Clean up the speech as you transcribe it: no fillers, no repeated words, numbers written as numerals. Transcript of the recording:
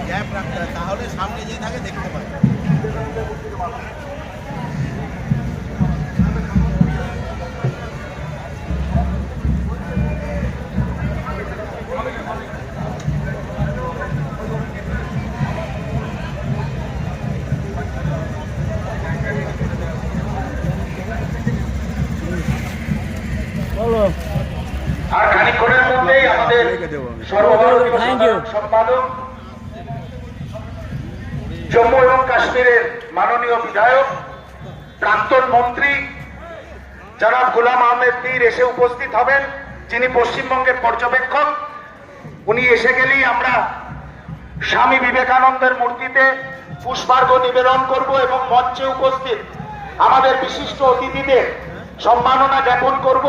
Gap রাখতে হয়, তাহলে সামনে যে থাকে দেখতে পায়। আর খানিকক্ষণের মধ্যেই আমাদের সর্বভারতীয় সম্পাদক জম্মু এবং কাশ্মীরের মাননীয় বিধায়ক প্রাক্তন মন্ত্রী জনাব গোলাম আহমেদ মীর এসে উপস্থিত হবেন, যিনি পশ্চিমবঙ্গের পর্যবেক্ষক। উনি এসে গেলেই আমরা স্বামী বিবেকানন্দের মূর্তিতে পুষ্পার্ঘ্য নিবেদন করব এবং মঞ্চে উপস্থিত আমাদের বিশিষ্ট অতিথিদের সম্মাননা জ্ঞাপন করব।